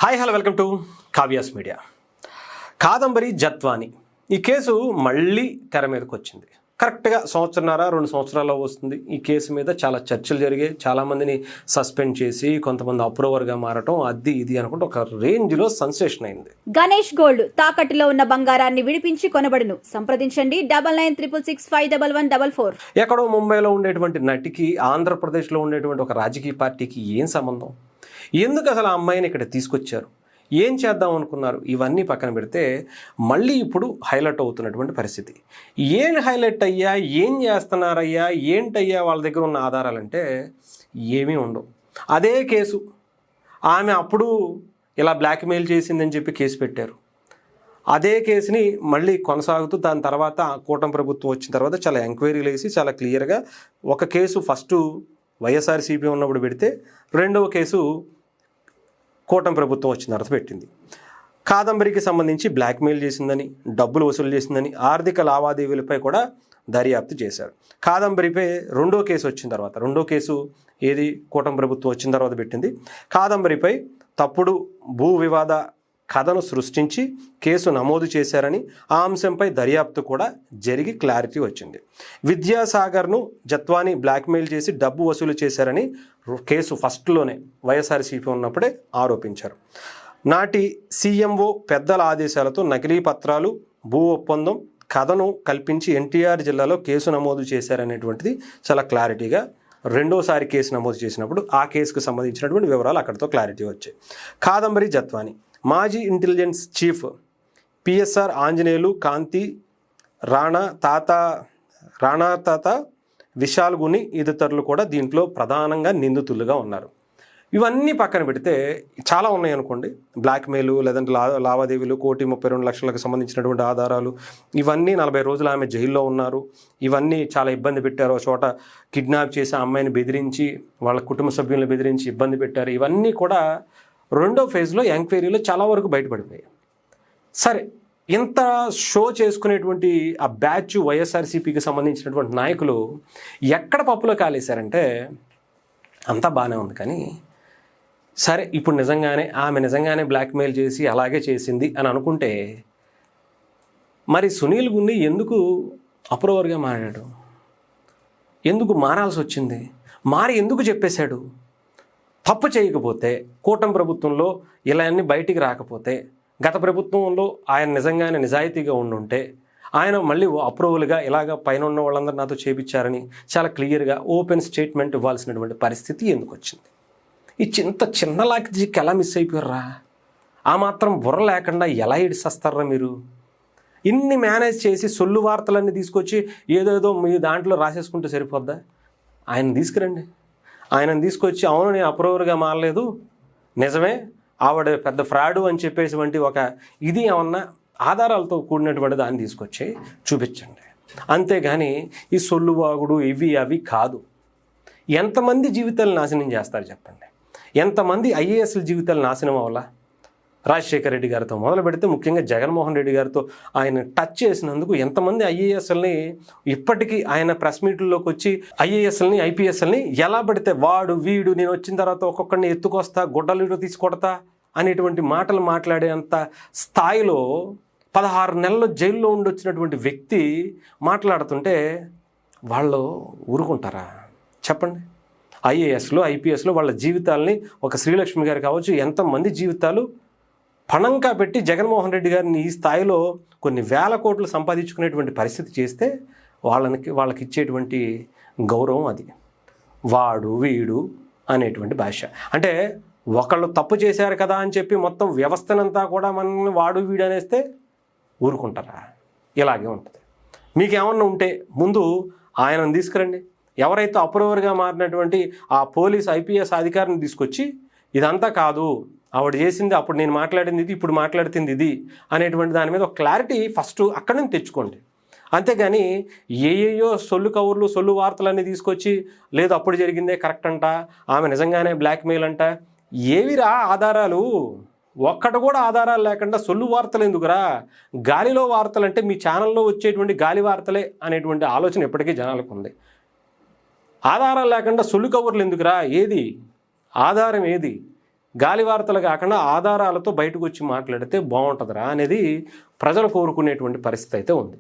Hi hello welcome to Kavya's media. Kadambari Jethwani ఈ case మళ్ళీ తెర మీదకి వచ్చింది. కరెక్ట్గా సంవత్సరన్నర 2 సంవత్సరాల్లో వస్తుంది. ఈ కేసు మీద చాలా చర్చలు జరిగాయి. చాలామందిని సస్పెండ్ చేసి కొంతమంది అప్రూవర్గా మారటం అది ఇది అనుకుంటే ఒక రేంజ్లో సెన్సేషన్ అయింది. గణేష్ గోల్డ్ తాకట్టులో ఉన్న బంగారాన్ని విడిపించి కొనబడును. సంప్రదించండి 9966651144. ఎక్కడో ముంబైలో ఉండేటువంటి నటికి ఆంధ్రప్రదేశ్లో ఉండేటువంటి ఒక రాజకీయ పార్టీకి ఏం సంబంధం? ఎందుకు అసలు ఆ అమ్మాయిని ఇక్కడ తీసుకొచ్చారు? ఏం చేద్దాం అనుకున్నారు? ఇవన్నీ పక్కన పెడితే మళ్ళీ ఇప్పుడు హైలైట్ అవుతున్నటువంటి పరిస్థితి. ఏం హైలైట్ అయ్యా, ఏం చేస్తున్నారయ్యా, ఏంటయ్యా వాళ్ళ దగ్గర ఉన్న ఆధారాలంటే ఏమీ ఉండవు. అదే కేసు ఆమె అప్పుడు ఇలా బ్లాక్మెయిల్ చేసిందని చెప్పి కేసు పెట్టారు. అదే కేసుని మళ్ళీ కొనసాగుతూ దాని తర్వాత కూటమి ప్రభుత్వం వచ్చిన తర్వాత చాలా ఎంక్వైరీలు వేసి చాలా క్లియర్గా ఒక కేసు ఫస్ట్ వైఎస్ఆర్సీపీ ఉన్నప్పుడు పెడితే రెండవ కేసు కూటమి ప్రభుత్వం వచ్చిన తర్వాత పెట్టింది. కాదంబరికి సంబంధించి బ్లాక్మెయిల్ చేసిందని, డబ్బులు వసూలు చేసిందని, ఆర్థిక లావాదేవీలపై కూడా దర్యాప్తు చేశారు. కాదంబరిపై రెండో కేసు వచ్చిన తర్వాత, రెండో కేసు ఏది కూటమి ప్రభుత్వం వచ్చిన తర్వాత పెట్టింది. కాదంబరిపై తప్పుడు భూ వివాద కథను సృష్టించి కేసు నమోదు చేశారని, ఆ అంశంపై దర్యాప్తు కూడా జరిగి క్లారిటీ వచ్చింది. విద్యాసాగర్ను జత్వాని బ్లాక్మెయిల్ చేసి డబ్బు వసూలు చేశారని కేసు ఫస్ట్లోనే వైఎస్ఆర్సీపీ ఉన్నప్పుడే ఆరోపించారు. నాటి సీఎంఓ పెద్దల ఆదేశాలతో నకిలీ పత్రాలు, భూ ఒప్పందం కథను కల్పించి ఎన్టీఆర్ జిల్లాలో కేసు నమోదు చేశారనేటువంటిది చాలా క్లారిటీగా రెండోసారి కేసు నమోదు చేసినప్పుడు ఆ కేసుకు సంబంధించినటువంటి వివరాలు అక్కడితో క్లారిటీ వచ్చాయి. కాదంబరి జత్వాని మాజీ ఇంటెలిజెన్స్ చీఫ్ పిఎస్ఆర్ ఆంజనేయులు, కాంతి రాణా తాత విశాల్ గుని ఇతరులు కూడా దీంట్లో ప్రధానంగా నిందితులుగా ఉన్నారు. ఇవన్నీ పక్కన పెడితే చాలా ఉన్నాయి అనుకోండి. బ్లాక్మెయిల్, లేదంటే లావాదేవీలు, 1,32,00,000లకు సంబంధించినటువంటి ఆధారాలు, ఇవన్నీ 40 రోజులు ఆమె జైల్లో ఉన్నారు. ఇవన్నీ చాలా ఇబ్బంది పెట్టారు. చోట కిడ్నాప్ చేసి ఆ అమ్మాయిని బెదిరించి, వాళ్ళ కుటుంబ సభ్యులను బెదిరించి ఇబ్బంది పెట్టారు. ఇవన్నీ కూడా రెండో ఫేజ్లో ఎంక్వైరీలో చాలా వరకు బయటపడిపోయాయి. సరే, ఇంత షో చేసుకునేటువంటి ఆ బ్యాచ్ వైఎస్ఆర్సీపీకి సంబంధించినటువంటి నాయకులు ఎక్కడ పప్పులో కాలేశారంటే అంతా బాగానే ఉంది. కానీ సరే, ఇప్పుడు ఆమె నిజంగానే బ్లాక్మెయిల్ చేసి అలాగే చేసింది అని అనుకుంటే మరి సునీల్ గున్ని ఎందుకు అప్రూవర్గా మారాడు? ఎందుకు మారాల్సి వచ్చింది? మారి ఎందుకు చెప్పేశాడు? తప్పు చేయకపోతే, కూటమి ప్రభుత్వంలో ఇలా అన్నీ బయటికి రాకపోతే, గత ప్రభుత్వంలో ఆయన నిజంగానే నిజాయితీగా ఉండుంటే ఆయన మళ్ళీ అప్రూవల్గా ఇలాగ పైన ఉన్న వాళ్ళందరూ నాతో చేపించారని చాలా క్లియర్గా ఓపెన్ స్టేట్మెంట్ ఇవ్వాల్సినటువంటి పరిస్థితి ఎందుకు వచ్చింది? ఈ చిన్న లాజిక్ ఎలా మిస్ అయిపోయారా? ఆ మాత్రం బుర్ర లేకుండా ఎలా ఇడిసేస్తారా మీరు? ఇన్ని మేనేజ్ చేసి సొల్లు వార్తలన్నీ తీసుకొచ్చి ఏదేదో మీ దాంట్లో రాసేసుకుంటే సరిపోద్దా? ఆయన తీసుకురండి. ఆయనను తీసుకొచ్చి అవును నేను అప్రూవర్గా మారలేదు, నిజమే ఆవిడ పెద్ద ఫ్రాడు అని చెప్పేసి వంటి ఒక ఇది ఏమన్నా ఆధారాలతో కూడినటువంటి దాన్ని తీసుకొచ్చి చూపించండి. అంతేగాని ఈ సొల్లువాగుడు ఇవి అవి కాదు. ఎంతమంది జీవితాలు నాశనం చేస్తారు చెప్పండి? ఎంతమంది ఐఏఎస్ల జీవితాలు నాశనం అవ్వాలా? రాజశేఖర రెడ్డి గారితో మొదలు పెడితే ముఖ్యంగా జగన్మోహన్ రెడ్డి గారితో ఆయన టచ్ చేసినందుకు ఎంతమంది ఐఏఎస్ఎల్ని ఇప్పటికీ ఆయన ప్రెస్ మీట్లలోకి వచ్చి ఐఏఎస్ఎల్ని ఐపీఎస్ఎల్ని ఎలా పడితే వాడు వీడు నేను వచ్చిన తర్వాత ఒక్కొక్కడిని ఎత్తుకొస్తా, గుడ్డలీడు తీసి కొడతా అనేటువంటి మాటలు మాట్లాడేంత స్థాయిలో 16 నెలలు జైల్లో ఉండొచ్చినటువంటి వ్యక్తి మాట్లాడుతుంటే వాళ్ళు ఊరుకుంటారా చెప్పండి? ఐఏఎస్లో ఐపీఎస్లో వాళ్ళ జీవితాలని, ఒక శ్రీలక్ష్మి గారు కావచ్చు, ఎంతమంది జీవితాలు పణంగా పెట్టి జగన్మోహన్ రెడ్డి గారిని ఈ స్థాయిలో కొన్ని వేల కోట్లు సంపాదించుకునేటువంటి పరిస్థితి చేస్తే వాళ్ళకి ఇచ్చేటువంటి గౌరవం అది. వాడు వీడు అనేటువంటి భాష. అంటే ఒకళ్ళు తప్పు చేశారు కదా అని చెప్పి మొత్తం వ్యవస్థనంతా కూడా మనల్ని వాడు వీడు అనేస్తే ఊరుకుంటారా? ఇలాగే ఉంటుంది. మీకేమన్నా ఉంటే ముందు ఆయనను తీసుకురండి. ఎవరైతే అప్రూవర్గా మారినటువంటి ఆ పోలీస్ ఐపీఎస్ అధికారిని తీసుకొచ్చి ఇదంతా కాదు, ఆవిడ చేసింది అప్పుడు నేను మాట్లాడింది ఇది, ఇప్పుడు మాట్లాడుతుంది ఇది అనేటువంటి దాని మీద ఒక క్లారిటీ ఫస్ట్ అక్కడి నుంచి తెచ్చుకోండి. అంతేగాని ఏయో సొల్లు కవర్లు, సొల్లు వార్తలన్నీ తీసుకొచ్చి లేదు అప్పుడు జరిగిందే కరెక్ట్ అంట, ఆమె నిజంగానే బ్లాక్మెయిల్ అంట, ఏవిరా ఆధారాలు? ఒక్కటి కూడా ఆధారాలు లేకుండా సొల్లు వార్తలు ఎందుకురా? గాలిలో వార్తలు అంటే మీ ఛానల్లో వచ్చేటువంటి గాలి వార్తలే అనేటువంటి ఆలోచన ఎప్పటికీ జనాలకు ఉంది. ఆధారాలు లేకుండా సొల్లు కవర్లు ఎందుకురా? ఏది ఆధారం? ఏది? గాలి వార్తలు కాకుండా ఆధారాలతో బయటకు వచ్చి మాట్లాడితే బాగుంటుందిరా అనేది ప్రజలు కోరుకునేటువంటి పరిస్థితి అయితే ఉంది.